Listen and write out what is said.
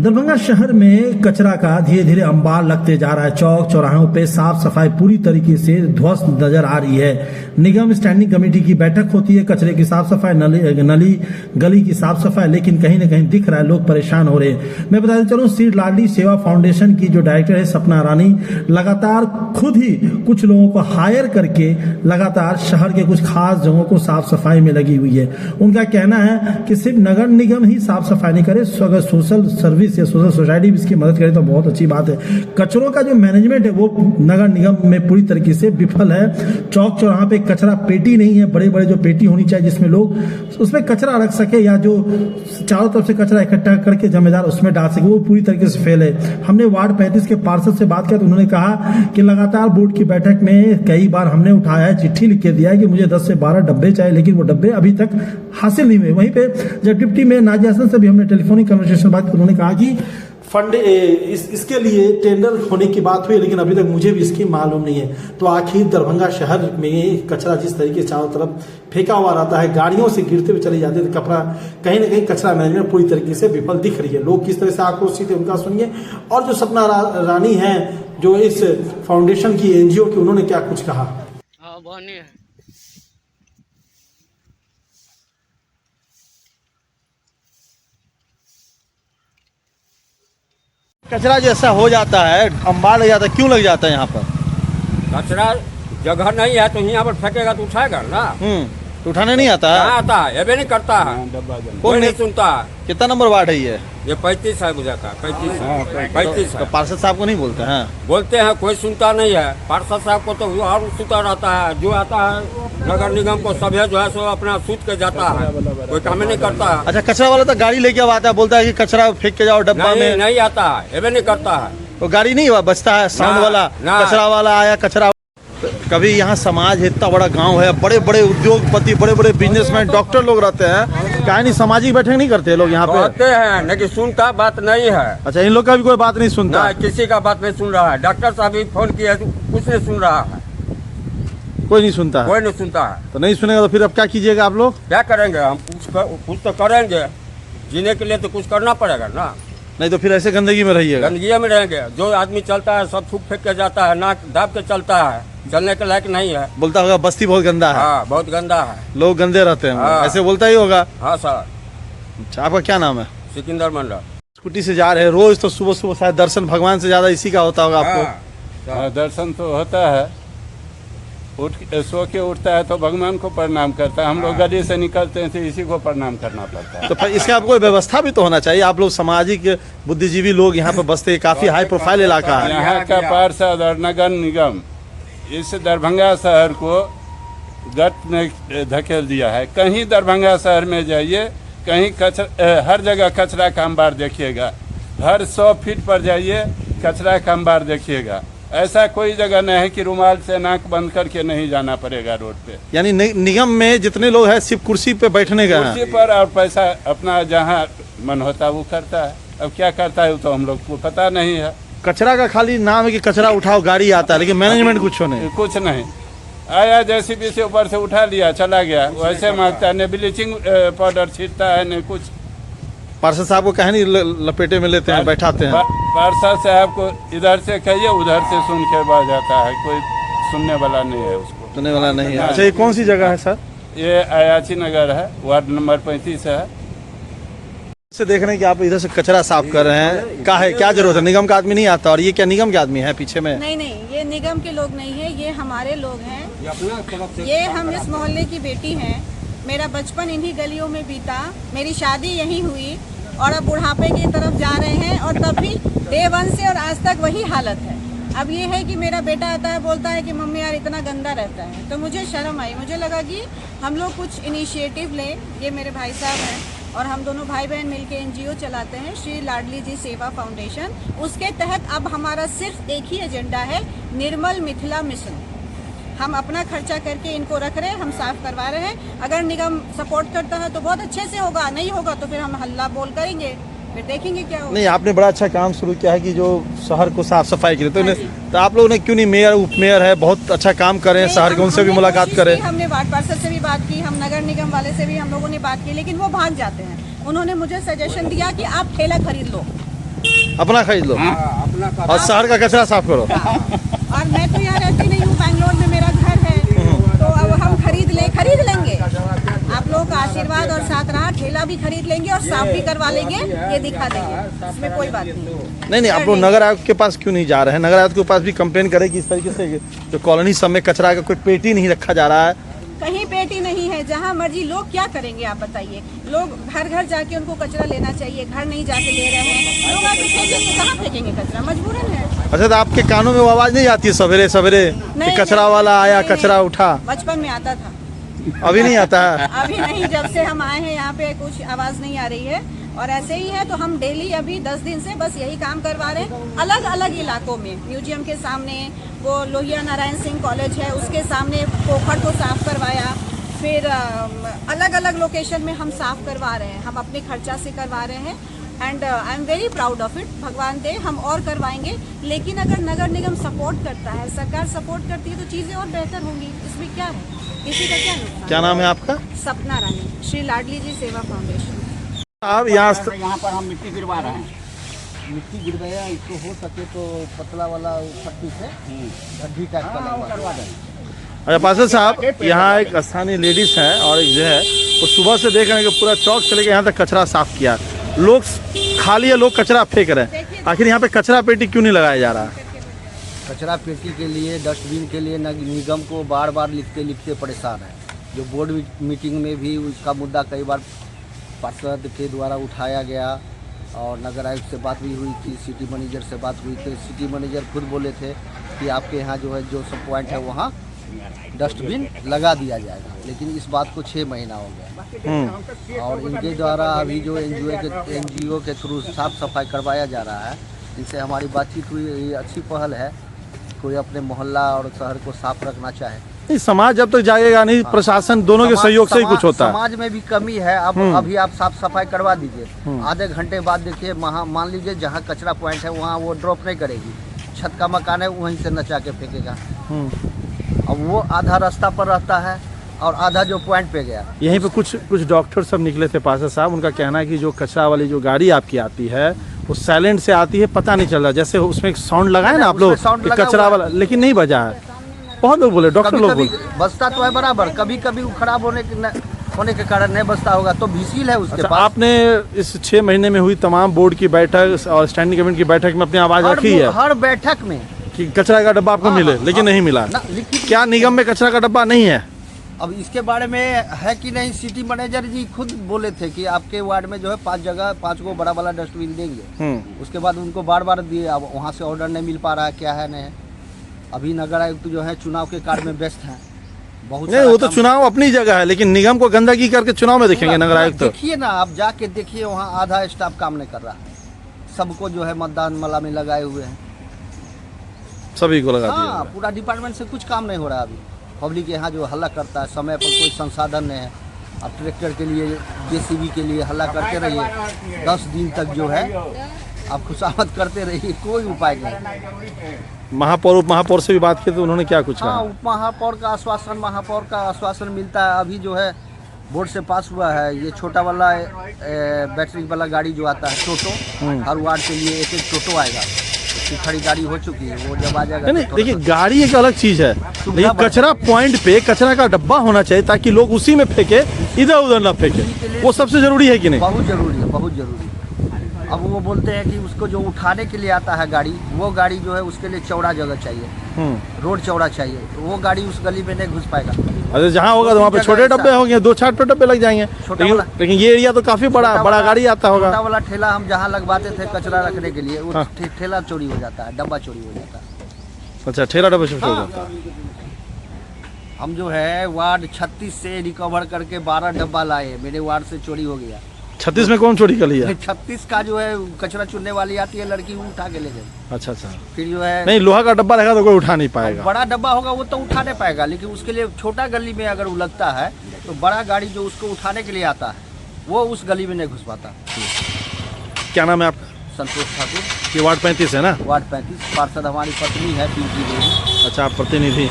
दरभंगा शहर में कचरा का धीरे धीरे अंबार लगते जा रहा है। चौक चौराहों पे साफ सफाई पूरी तरीके से ध्वस्त नजर आ रही है। निगम स्टैंडिंग कमेटी की बैठक होती है, कचरे की साफ सफाई, नली गली की साफ सफाई, लेकिन कहीं ना कहीं दिख रहा है लोग परेशान हो रहे हैं। मैं बताते चलूं, श्री लाडली सेवा फाउंडेशन की जो डायरेक्टर है सपना रानी, लगातार खुद ही कुछ लोगों को हायर करके लगातार शहर के कुछ खास जगहों को साफ सफाई में लगी हुई है। उनका कहना है कि सिर्फ नगर निगम ही साफ सफाई नहीं करे, अगर सोशल सर्विस या सोशल सोसाइटी भी इसकी मदद करे तो बहुत अच्छी बात है। कचरों का जो मैनेजमेंट है वो नगर निगम में पूरी तरीके से विफल है। चौक चौराहा पे कचरा पेटी नहीं है, बड़े बड़े जो पेटी होनी चाहिए जिसमें लोग उसमें कचरा रख सके या जो चारों तरफ से कचरा इकट्ठा करके जिम्मेदार उसमें डाल सके, वो पूरी तरीके से फेल है। हमने वार्ड 35 के पार्षद से बात किया तो उन्होंने कहा कि लगातार बोर्ड की बैठक में कई बार हमने उठाया है, चिट्ठी लिख के दिया है कि मुझे 10 से 12 डब्बे चाहिए, लेकिन वो डब्बे अभी तक हासिल नहीं हुए। वहीं पे जब डिप्टी मेयर नाजिया हसन से भी हमने टेलीफोनिक कन्वर्सेशन बात की, उन्होंने कहा कि फंड इसके लिए टेंडर होने की बात हुई, लेकिन अभी तक मुझे भी इसकी मालूम नहीं है। तो आखिर दरभंगा शहर में कचरा जिस तरीके से चारों तरफ फेंका हुआ रहता है, गाड़ियों से गिरते हुए चले जाते हैं, तो कपड़ा कहीं ना कहीं कचरा मैनेजमेंट पूरी तरीके से विफल दिख रही है। लोग किस तरह से आक्रोशित है उनका सुनिए। और जो सपना रानी है जो इस फाउंडेशन की एनजीओ की, उन्होंने क्या कुछ कहा। कचरा जैसा हो जाता है, अंबार लग जाता है, क्यों लग जाता है यहाँ पर? कचरा जगह नहीं है तो यहाँ पर फेंकेगा तो उठाएगा ना। तो उठाने नहीं आता है? कहाँ आता है, ये नहीं करता है, कोई नहीं सुनता है। कितना नंबर वार्ड है ये 35 है गुजरा का, 35 है। पार्षद साहब को नहीं बोलते हैं? बोलते हैं, कोई सुनता नहीं है। पार्षद साहब को तो और सुता रहता है, जो आता है नगर निगम को सभी जो है सो अपना सूत के जाता है, कोई काम नहीं करता है। अच्छा, कचरा वाला तो गाड़ी लेके अब आता है, बोलता है कि कचरा फेंक के जाओ डब्बा में। नहीं आता है, ये नहीं करता है। तो गाड़ी नहीं बचता है, साउंड वाला कचरा वाला आया कचरा। कभी यहाँ समाज है, इतना बड़ा गांव है, बड़े बड़े उद्योगपति, बड़े बड़े बिजनेसमैन, डॉक्टर लोग रहते हैं, क्या नहीं सामाजिक बैठक नहीं करते लोग यहाँ पे? करते हैं, लेकिन सुनता बात नहीं है। अच्छा, इन लोग का भी कोई बात नहीं सुनता? ना, किसी का बात नहीं सुन रहा है। डॉक्टर साहब भी फोन किया, कुछ नहीं सुन रहा है, कोई नहीं सुनता है। कोई नहीं सुनता है। तो नहीं सुनेगा तो फिर अब क्या कीजिएगा आप लोग? क्या करेंगे हम? कुछ तो करेंगे, जीने के लिए तो कुछ करना पड़ेगा ना। नहीं तो फिर ऐसे गंदगी में रहिएगा। गंदगी में रहेंगे। जो आदमी चलता है सब थूक फेंक के जाता है, नाक दाब के चलता है, चलने के लायक नहीं है। बोलता होगा बस्ती बहुत गंदा है। हाँ, बहुत गंदा है, लोग गंदे रहते हैं। हाँ। ऐसे बोलता ही होगा। हाँ सर। अच्छा, आपका क्या नाम है? सिकंदर मंडल। स्कूटी से जा रहे हैं रोज, तो सुबह सुबह शायद दर्शन भगवान से ज्यादा इसी का होता होगा आपको। हाँ, दर्शन तो होता है। सो के उठता है तो भगवान को प्रणाम करता है। हम लोग गली से निकलते हैं तो इसी को प्रणाम करना पड़ता है। तो फिर इसका आपको व्यवस्था भी तो होना चाहिए। आप लोग सामाजिक बुद्धिजीवी लोग यहाँ पे बसते हैं, काफी हाई प्रोफाइल इलाका है। यहाँ का पार्षद और नगर निगम इस दरभंगा शहर को गट में धकेल दिया है। कहीं दरभंगा शहर में जाइए, कहीं हर जगह कचरा का अंबार देखिएगा। हर 100 फीट पर जाइए कचरा का अंबार देखिएगा। ऐसा कोई जगह नहीं है कि रुमाल से नाक बंद करके नहीं जाना पड़ेगा रोड पे। यानी निगम में जितने लोग हैं सिर्फ कुर्सी पे बैठने का, कुर्सी पर, और पैसा अपना जहाँ मन होता है वो करता है। अब क्या करता है वो तो हम लोग को पता नहीं है। कचरा का खाली नाम है कि कचरा उठाओ, गाड़ी आता है, लेकिन मैनेजमेंट कुछ नहीं। कुछ नहीं आया, जेसीबी से ऊपर से उठा लिया चला गया, वैसे मांगता है। न ब्लीचिंग पाउडर छीटता है न कुछ। पार्षद साहब को कहीं नहीं लपेटे में लेते हैं, बैठाते हैं। पार्षद साहब को इधर से कहिए, उधर से सुन के बढ़ जाता है, कोई सुनने वाला नहीं है उसको। सुनने वाला नहीं है। अच्छा, ये कौन सी जगह है सर? ये अयाची नगर है, वार्ड नंबर 35 है। से देख रहे हैं कि आप इधर से कचरा साफ कर रहे हैं, क्या जरूरत है? निगम का आदमी नहीं आता? और ये क्या निगम के आदमी है पीछे में? नहीं, ये निगम के लोग नहीं है, ये हमारे लोग हैं। ये हम इस मोहल्ले की बेटी हैं। मेरा बचपन इन्हीं गलियों में बीता, मेरी शादी यहीं हुई और अब बुढ़ापे की तरफ जा रहे हैं। और तब भी डे 1 से और आज तक वही हालत है। अब ये है कि मेरा बेटा आता है, बोलता है कि मम्मी यार इतना गंदा रहता है, तो मुझे शर्म आई। मुझे लगा कि हम लोग कुछ इनिशिएटिव लें। ये मेरे भाई साहब हैं और हम दोनों भाई बहन मिलके एनजीओ चलाते हैं, श्री लाडली जी सेवा फाउंडेशन। उसके तहत अब हमारा सिर्फ एक ही एजेंडा है, निर्मल मिथिला मिशन। हम अपना खर्चा करके इनको रख रहे हैं, हम साफ करवा रहे हैं। अगर निगम सपोर्ट करता है तो बहुत अच्छे से होगा, नहीं होगा तो फिर हम हल्ला बोल करेंगे, फिर देखेंगे क्या होगा। नहीं, आपने बड़ा अच्छा काम शुरू किया है कि जो शहर को साफ सफाई के लिए, तो आप लोगों ने क्यों नहीं, मेयर उप मेयर है, बहुत अच्छा काम कर रहे हैं शहर के, उनसे भी मुलाकात करें। हमने वार्ड पार्षद से भी बात की, हम नगर निगम वाले से भी हम लोगों ने बात की, लेकिन वो भाग जाते हैं। उन्होंने मुझे सजेशन दिया कि आप ठेला खरीद लो, अपना खरीद लो अपना और शहर का कचरा साफ करो। और मैं तो यहाँ रहती नहीं हूँ, बैंगलोर में मेरा घर है, तो अब हम खरीद लेंगे। आप लोगों का आशीर्वाद और साथ रहा, ठेला भी खरीद लेंगे और साफ भी करवा लेंगे, ये दिखा देंगे, इसमें कोई बात नहीं। नहीं आप लोग नगर आयोग के पास क्यों नहीं जा रहे हैं? नगर आयोग के पास भी कंप्लेन करें कि इस तरीके से जो कॉलोनी सब में कचरा का कोई पेटी नहीं रखा जा रहा है। कहीं पेटी नहीं है, जहाँ मर्जी। लोग क्या करेंगे आप बताइए? लोग घर घर जाके उनको कचरा लेना चाहिए, घर नहीं जाके ले रहे हैं लोग। आके फेंकेंगे, कहाँ फेंकेंगे कचरा? मजबूरन है। अच्छा, तो आपके कानों में वो आवाज नहीं आती है सवेरे सवेरे कि कचरा वाला आया, कचरा उठा? बचपन में आता था, अभी नहीं आता है? अभी नहीं। जब से हम आए हैं यहाँ पे कुछ आवाज नहीं आ रही है। और ऐसे ही है तो हम डेली अभी 10 दिन से बस यही काम करवा रहे हैं, अलग अलग इलाकों में। म्यूजियम के सामने, वो लोहिया नारायण सिंह कॉलेज है उसके सामने पोखर को साफ करवाया, फिर अलग अलग लोकेशन में हम साफ करवा रहे हैं। हम अपने खर्चा से करवा रहे हैं and I am very proud of it. भगवान दे हम और करवाएंगे, लेकिन अगर नगर निगम सपोर्ट करता है, सरकार सपोर्ट करती है तो चीज़ें और बेहतर होंगी। इसमें क्या है, किसी का क्या नुकसान? क्या नाम है आपका? सपना रानी, श्री लाडली जी सेवा फाउंडेशन। आप यहाँ यहाँ पर हम मिट्टी गिरवा रहे हैं। मिट्टी गिरवाया, इसको हो सके तो पतला वाला पट्टी से गड्ढी टाइप का लगवा दें। अच्छा पार्षद साहब, यहाँ एक स्थानीय लेडीज है और एक जो है वो सुबह से देख रहे हैं कि पूरा चौक चले के यहाँ तक कचरा साफ किया। लोग खाली है, लोग कचरा फेंक रहे हैं। आखिर यहाँ पे कचरा पेटी क्यों नहीं लगाया जा रहा? कचरा पेटी के लिए, डस्टबिन के लिए निगम को बार बार लिखते परेशान है। जो बोर्ड मीटिंग में भी उसका मुद्दा कई बार पार्षद के द्वारा उठाया गया और नगर आयुक्त से बात भी हुई थी, सिटी मैनेजर से बात हुई थी। सिटी मैनेजर खुद बोले थे कि आपके यहाँ जो है जो सब पॉइंट है वहाँ डस्टबिन लगा दिया जाएगा, लेकिन इस बात को 6 महीना हो गया। और इनके द्वारा अभी जो एनजीओ के थ्रू साफ सफाई करवाया जा रहा है, इनसे हमारी बातचीत हुई। ये अच्छी पहल है, कोई अपने मोहल्ला और शहर को साफ रखना चाहे। नहीं, समाज जब तक जाएगा नहीं, प्रशासन दोनों के सहयोग से ही कुछ होता है। समाज में भी कमी है। अब अभी आप साफ सफाई करवा दीजिए, आधे घंटे बाद देखिए मान लीजिए जहाँ कचरा पॉइंट है वहाँ वो ड्रॉप नहीं करेगी, छत का मकान है वहीं से नचा के फेंकेगा। अब वो आधा रास्ता पर रहता है और आधा जो पॉइंट पे गया। यहीं पे कुछ डॉक्टर सब निकले थे पार्षद साहब, उनका कहना है कि जो कचरा वाली जो गाड़ी आपकी आती है वो साइलेंट से आती है, पता नहीं चल रहा। जैसे उसमें एक साउंड लगाए ना आप लोग कचरा वाला, लेकिन नहीं बजा है। बहुत लोग बोले, डॉक्टर लोग बोले बसता तो है बराबर, कभी कभी खराब होने के कारण नहीं बसता होगा तो भीसील है उसके पास। आपने इस 6 महीने में हुई तमाम बोर्ड की बैठक और स्टैंडिंग कमेटी की बैठक में अपनी आवाज रखी है हर बैठक में कि कचरा का डब्बा आपको मिले, लेकिन नहीं मिला। क्या निगम में कचरा का डब्बा नहीं है? अब इसके बारे में है कि नहीं, सिटी मैनेजर जी खुद बोले थे कि आपके वार्ड में जो है 5 गो बड़ा वाला डस्टबिन देंगे। उसके बाद उनको बार बार दिए, अब वहाँ से ऑर्डर नहीं मिल पा रहा है, क्या है नहीं। अभी नगर आयुक्त जो है चुनाव के कार्य में व्यस्त हैं। बहुत नहीं, वो तो चुनाव अपनी जगह है, लेकिन निगम को गंदगी करके चुनाव में देखेंगे नगर आयुक्त? देखिए ना, आप जाके देखिए वहाँ आधा स्टाफ काम नहीं कर रहा है, सबको जो है मतदान माला में लगाए हुए हैं, सभी को लगा दिया। हाँ, पूरा डिपार्टमेंट से कुछ काम नहीं हो रहा अभी। पब्लिक यहाँ जो हल्ला करता है, समय पर कोई संसाधन नहीं है। अब ट्रैक्टर के लिए, जेसीबी के लिए हल्ला करते रहिए 10 दिन तक जो है आप खुशामद करते रहिए, कोई उपाय नहीं। महापौर उप महापौर से भी बात की तो उन्होंने क्या कुछ कहा? हाँ, उप महापौर का आश्वासन मिलता है। अभी जो है बोर्ड से पास हुआ है, ये छोटा वाला बैटरी वाला गाड़ी जो आता है टोटो, हर वार्ड के लिए एक टोटो आएगा, उसकी खरीदारी हो चुकी है। वो जब आ जाएगा नहीं, देखिए गाड़ी एक अलग चीज है, लेकिन कचरा पॉइंट पे कचरा का डब्बा होना चाहिए ताकि लोग उसी में फेंके, इधर उधर ना फेंके। वो सबसे जरूरी है कि नहीं? बहुत जरूरी है, बहुत जरूरी है। अब वो बोलते हैं कि उसको जो उठाने के लिए आता है गाड़ी, वो गाड़ी जो है उसके लिए चौड़ा जगह चाहिए, रोड चौड़ा चाहिए, तो वो गाड़ी उस गली में नहीं घुस पाएगा। अरे जहाँ होगा तो वहाँ पे छोटे डब्बे होंगे, 2-4 डब्बे लग जाएंगे, लेकिन ये एरिया तो काफी बड़ा गाड़ी आता होगा। छोटा वाला ठेला हम जहाँ लगवाते थे कचरा रखने के लिए, वो ठेला चोरी हो जाता है, डब्बा चोरी हो जाता है। अच्छा, ठेला डब्बा चोरी हो जाता है। हम जो है वार्ड 36 से रिकवर करके 12 डब्बा लाए, मेरे वार्ड से चोरी हो गया। 36 में कौन चोरी कर लिया? 36 का जो है कचरा चुनने वाली आती है लड़की, वो उठा के ले गई। अच्छा, फिर जो है नहीं, लोहा का डब्बा रहेगा तो कोई उठा नहीं पाएगा। बड़ा डब्बा होगा वो तो उठा नहीं पाएगा, लेकिन उसके लिए छोटा गली में अगर उलझता है तो बड़ा गाड़ी जो उसको उठाने के लिए आता है वो उस गली में नहीं घुस पाता। क्या नाम है आपका? संतोष ठाकुर। ये वार्ड 35 है ना? वार्ड 35। पार्षद हमारी पत्नी है पिंकी देवी। अच्छा, आप प्रतिनिधि।